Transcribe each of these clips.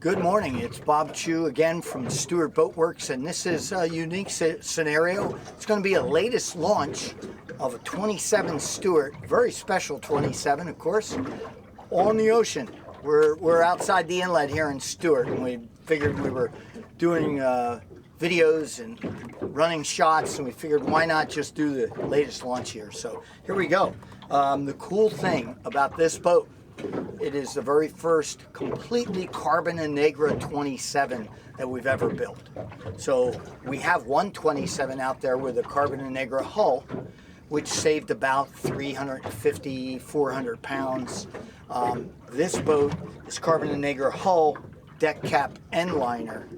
Good morning, it's Bob Chu again from Stuart Boat Works, and this is a unique scenario. It's going to be a latest launch of a 27 Stuart, very special 27 of course, on the ocean. We're outside the inlet here in Stuart, and we figured we were doing videos and running shots, and we figured why not just do the latest launch here. So here we go. The cool thing about this boat, it is the very first completely carbon Innegra 27 that we've ever built. So we have one 27 out there with a carbon Innegra hull, which saved about 350, 400 pounds. This boat is carbon Innegra hull, deck cap, and liner.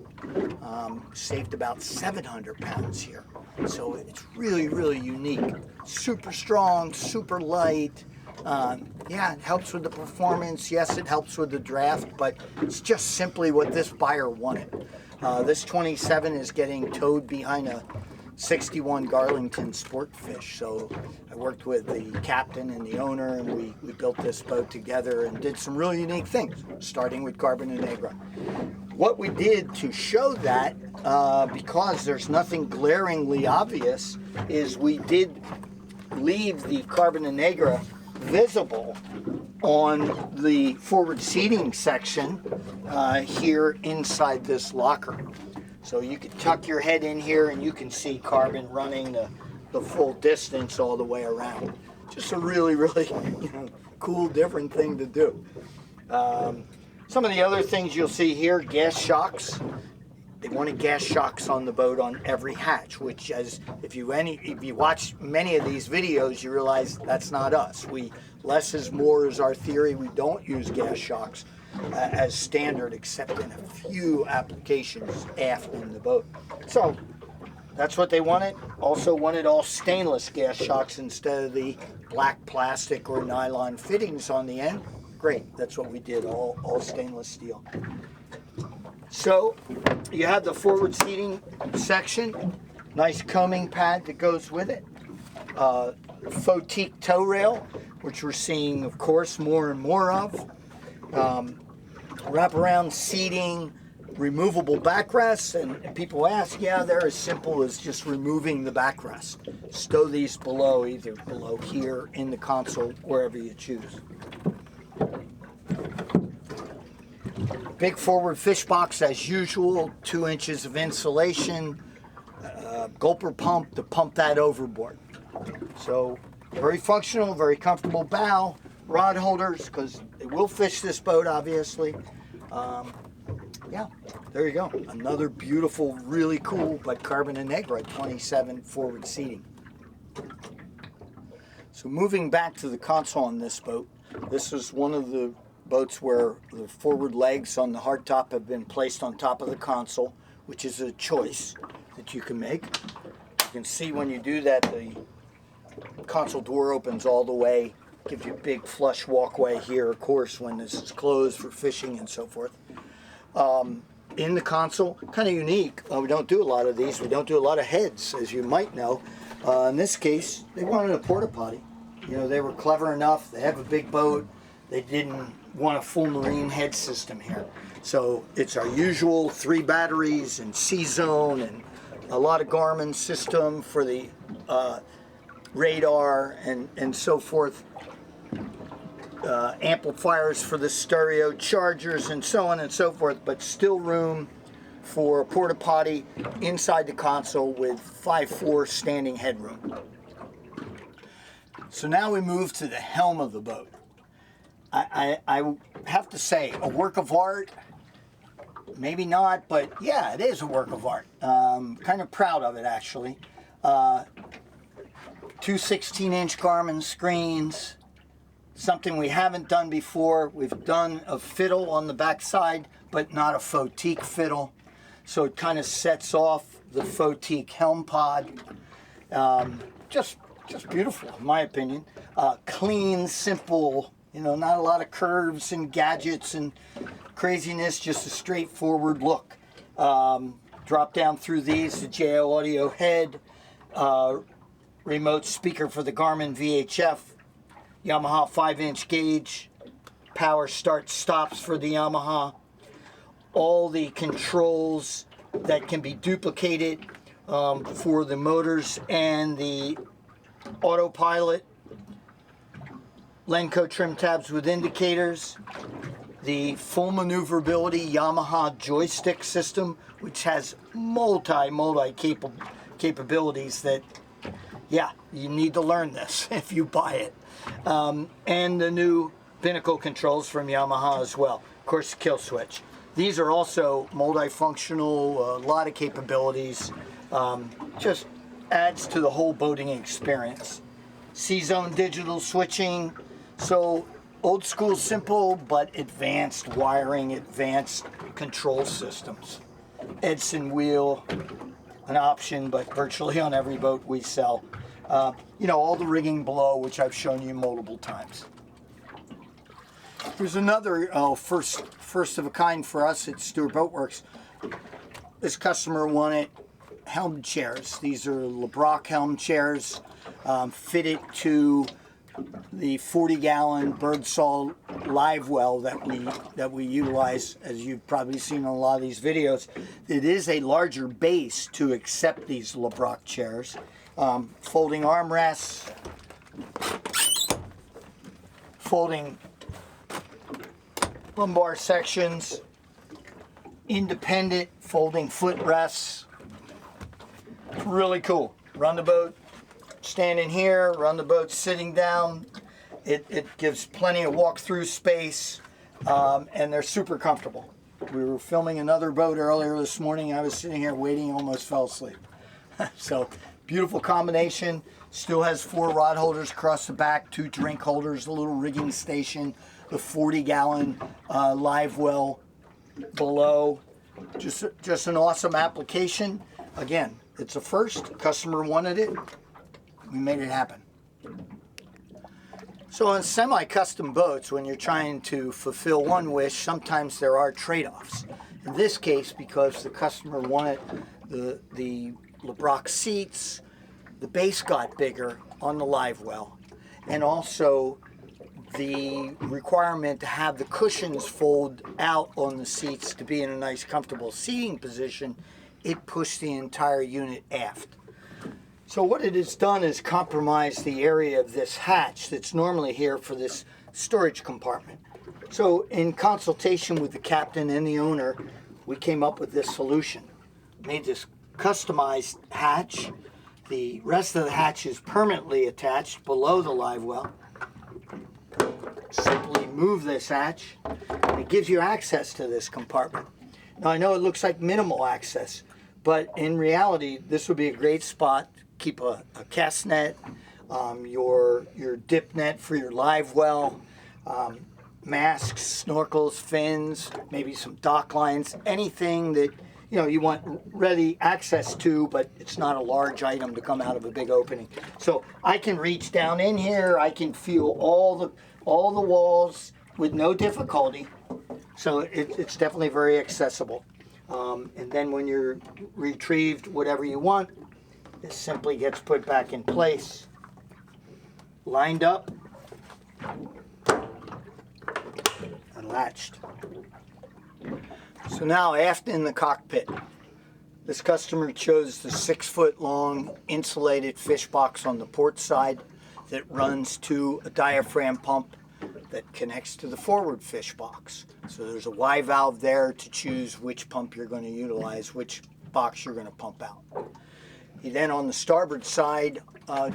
Saved about 700 pounds here. So it's really, really unique. Super strong, super light. Yeah, it helps with the performance. Yes, it helps with the draft, but it's just simply what this buyer wanted. This 27 is getting towed behind a 61 Garlington sportfish. So I worked with the captain and the owner, and we built this boat together and did some really unique things, starting with carbon Innegra. What we did to show that, because there's nothing glaringly obvious, is we did leave the carbon Innegra visible on the forward seating section here inside this locker. So you can tuck your head in here and you can see carbon running the full distance all the way around. Just a really, really cool, different thing to do. Some of the other things you'll see here, gas shocks. They wanted gas shocks on the boat on every hatch, which, as if you watch many of these videos, you realize that's not us. Less is more is our theory. We don't use gas shocks as standard, except in a few applications aft in the boat. So that's what they wanted. Also wanted all stainless gas shocks instead of the black plastic or nylon fittings on the end. Great, that's what we did, all stainless steel. So you have the forward seating section, nice combing pad that goes with it, faux teak tow rail, which we're seeing, of course, more and more of, wraparound seating, removable backrests, and people ask, yeah, they're as simple as just removing the backrest. Stow these below, either below here, in the console, wherever you choose. Big forward fish box as usual, 2 inches of insulation, gulper pump to pump that overboard. So very functional, very comfortable bow, rod holders, because they will fish this boat obviously. Yeah, there you go. Another beautiful, really cool, but carbon Innegra 27 forward seating. So moving back to the console on this boat, this is one of the boats where the forward legs on the hardtop have been placed on top of the console, which is a choice that you can make. You can see when you do that, the console door opens all the way, gives you a big flush walkway here, of course, when this is closed for fishing and so forth. In the console, kind of unique. We don't do a lot of these. We don't do a lot of heads, as you might know. In this case, they wanted a porta potty. They were clever enough. They have a big boat. They didn't want a full marine head system here. So it's our usual 3 batteries and C-zone and a lot of Garmin system for the radar and so forth. Amplifiers for the stereo, chargers, and so on and so forth, but still room for a porta potty inside the console with 5'4" standing headroom. So now we move to the helm of the boat. I have to say, a work of art, maybe not, but yeah, it is a work of art. Kind of proud of it, actually. 2 16-inch Garmin screens, something we haven't done before. We've done a fiddle on the back side, but not a faux teak fiddle. So it kind of sets off the faux teak helm pod. Just beautiful, in my opinion. Clean, simple, not a lot of curves and gadgets and craziness, just a straightforward look. Drop down through these, the JO audio head, remote speaker for the Garmin VHF, Yamaha 5-inch gauge, power start stops for the Yamaha, all the controls that can be duplicated for the motors and the autopilot, Lenco trim tabs with indicators, the full maneuverability Yamaha joystick system, which has multi capabilities that, yeah, you need to learn this if you buy it. And the new binnacle controls from Yamaha as well. Of course, the kill switch. These are also multifunctional, a lot of capabilities. Just adds to the whole boating experience. C-zone digital switching. So old school simple, but advanced wiring, advanced control systems. Edson wheel, an option, but virtually on every boat we sell. You know, all the rigging below, which I've shown you multiple times. Here's another first of a kind for us at Stuart Boat Works. This customer wanted Helm Chairs. These are LeBrock Helm Chairs, fitted to the 40-gallon Birdsall live well that we utilize, as you've probably seen in a lot of these videos. It is a larger base to accept these LeBrock chairs. Folding armrests, folding lumbar sections, independent folding footrests. Really cool. Run the boat standing here, run the boat sitting down. It gives plenty of walk-through space, and they're super comfortable. We were filming another boat earlier this morning. I was sitting here waiting, almost fell asleep. So, beautiful combination. Still has 4 rod holders across the back, 2 drink holders, a little rigging station, the 40-gallon live well below. Just an awesome application. Again, it's a first. Customer wanted it. We made it happen. So on semi-custom boats, when you're trying to fulfill one wish, sometimes there are trade-offs. In this case, because the customer wanted the LeBrock seats, the base got bigger on the live well, and also the requirement to have the cushions fold out on the seats to be in a nice comfortable seating position, it pushed the entire unit aft. So what it has done is compromise the area of this hatch that's normally here for this storage compartment. So in consultation with the captain and the owner, we came up with this solution. Made this customized hatch. The rest of the hatch is permanently attached below the live well. Simply move this hatch, and it gives you access to this compartment. Now I know it looks like minimal access, but in reality, this would be a great spot. Keep a cast net, your dip net for your live well, masks, snorkels, fins, maybe some dock lines, anything that you want ready access to, but it's not a large item to come out of a big opening. So I can reach down in here. I can feel all the walls with no difficulty. So it's definitely very accessible. And then when you're retrieved whatever you want, it simply gets put back in place, lined up, and latched. So now aft in the cockpit, this customer chose the 6-foot-long insulated fish box on the port side that runs to a diaphragm pump that connects to the forward fish box. So there's a Y valve there to choose which pump you're going to utilize, which box you're going to pump out. He then on the starboard side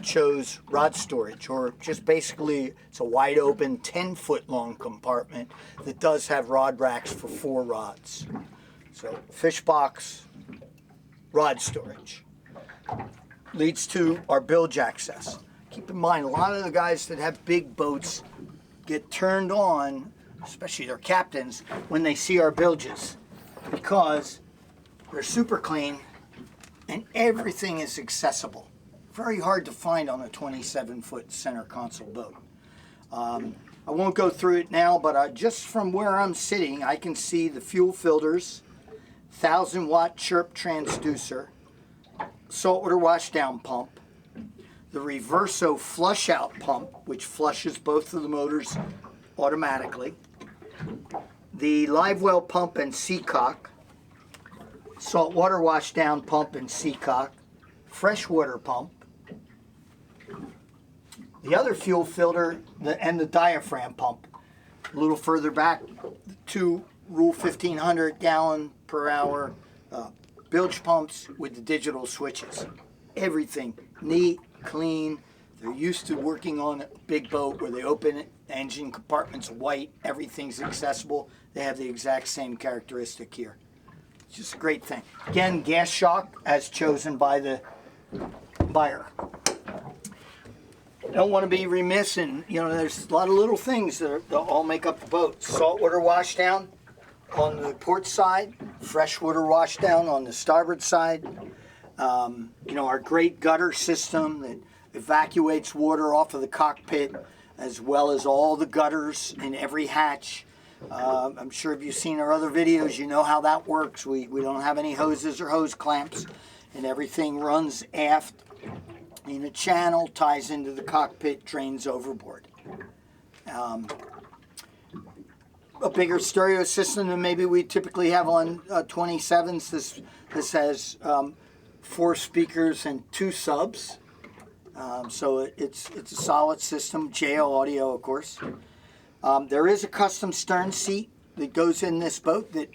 chose rod storage, or just basically it's a wide open 10-foot-long compartment that does have rod racks for 4 rods. So fish box, rod storage. Leads to our bilge access. Keep in mind, a lot of the guys that have big boats get turned on, especially their captains, when they see our bilges, because they're super clean and everything is accessible. Very hard to find on a 27-foot center console boat. I won't go through it now, but just from where I'm sitting, I can see the fuel filters, 1,000-watt chirp transducer, saltwater washdown pump, the reverso flush-out pump, which flushes both of the motors automatically, the live well pump and seacock, saltwater washdown pump and seacock, freshwater pump, the other fuel filter, and the diaphragm pump. A little further back, two Rule 1500 gallon per hour bilge pumps with the digital switches. Everything neat, clean. They're used to working on a big boat where they open it, engine compartment's white, everything's accessible. They have the exact same characteristic here. It's just a great thing. Again, gas shock as chosen by the buyer. Don't want to be remiss, and there's a lot of little things that all make up the boat. Saltwater washdown on the port side, freshwater washdown on the starboard side. Our great gutter system that evacuates water off of the cockpit, as well as all the gutters in every hatch. I'm sure if you've seen our other videos, you know how that works. We don't have any hoses or hose clamps, and everything runs aft in a channel, ties into the cockpit, drains overboard. A bigger stereo system than maybe we typically have on 27s. This has 4 speakers and 2 subs. So it's a solid system, JO audio, of course. There is a custom stern seat that goes in this boat that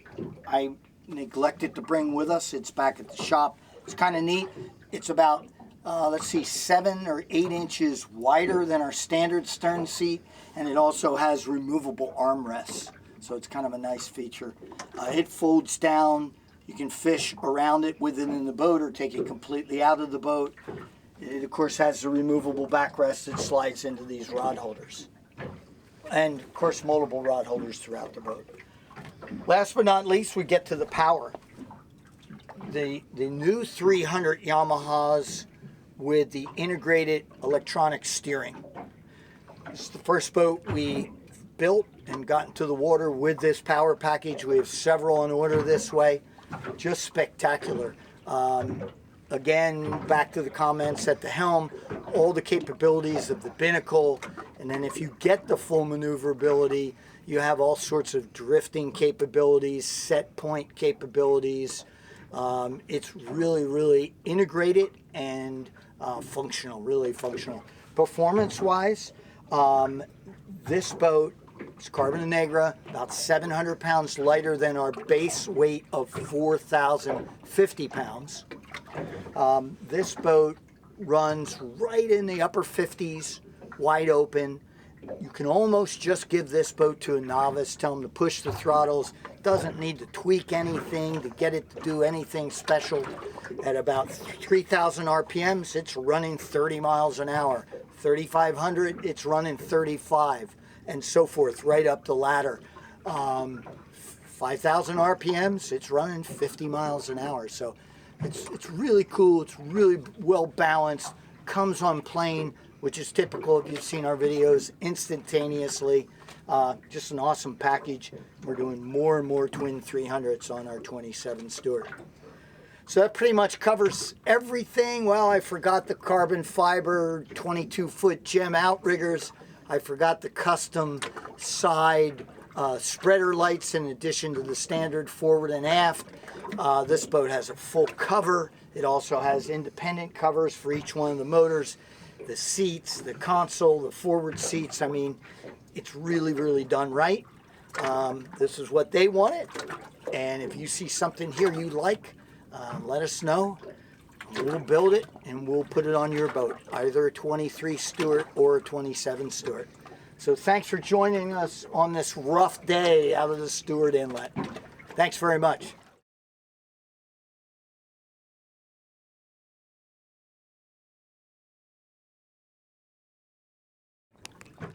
I neglected to bring with us. It's back at the shop. It's kind of neat. It's about, 7 or 8 inches wider than our standard stern seat, and it also has removable armrests. So it's kind of a nice feature. It folds down. You can fish around it within the boat or take it completely out of the boat. It, of course, has the removable backrest that slides into these rod holders. And, of course, multiple rod holders throughout the boat. Last but not least, we get to the power. The new 300 Yamahas with the integrated electronic steering. This is the first boat we built and got into the water with this power package. We have several on order this way. Just spectacular. Again, back to the comments at the helm, all the capabilities of the binnacle, and then if you get the full maneuverability, you have all sorts of drifting capabilities, set point capabilities. It's really, really integrated and functional, really functional. Performance-wise, this boat is carbon Innegra, about 700 pounds lighter than our base weight of 4,050 pounds. This boat runs right in the upper 50s, wide open. You can almost just give this boat to a novice, tell them to push the throttles. Doesn't need to tweak anything to get it to do anything special. At about 3,000 RPMs, it's running 30 miles an hour. 3,500, it's running 35, and so forth, right up the ladder. 5,000 RPMs, it's running 50 miles an hour. So it's really cool. It's really well balanced. Comes on plane, which is typical if you've seen our videos, instantaneously. Just an awesome package. We're doing more and more twin 300s on our 27 Stuart. So that pretty much covers everything. Well, I forgot the carbon fiber 22-foot gem outriggers. I forgot the custom side spreader lights in addition to the standard forward and aft. This boat has a full cover. It also has independent covers for each one of the motors. The seats, the console, the forward seats. I mean, it's really, really done right. This is what they wanted. And if you see something here you like, let us know. We'll build it and we'll put it on your boat, either a 23 Stuart or a 27 Stuart. So thanks for joining us on this rough day out of the Stuart Inlet. Thanks very much.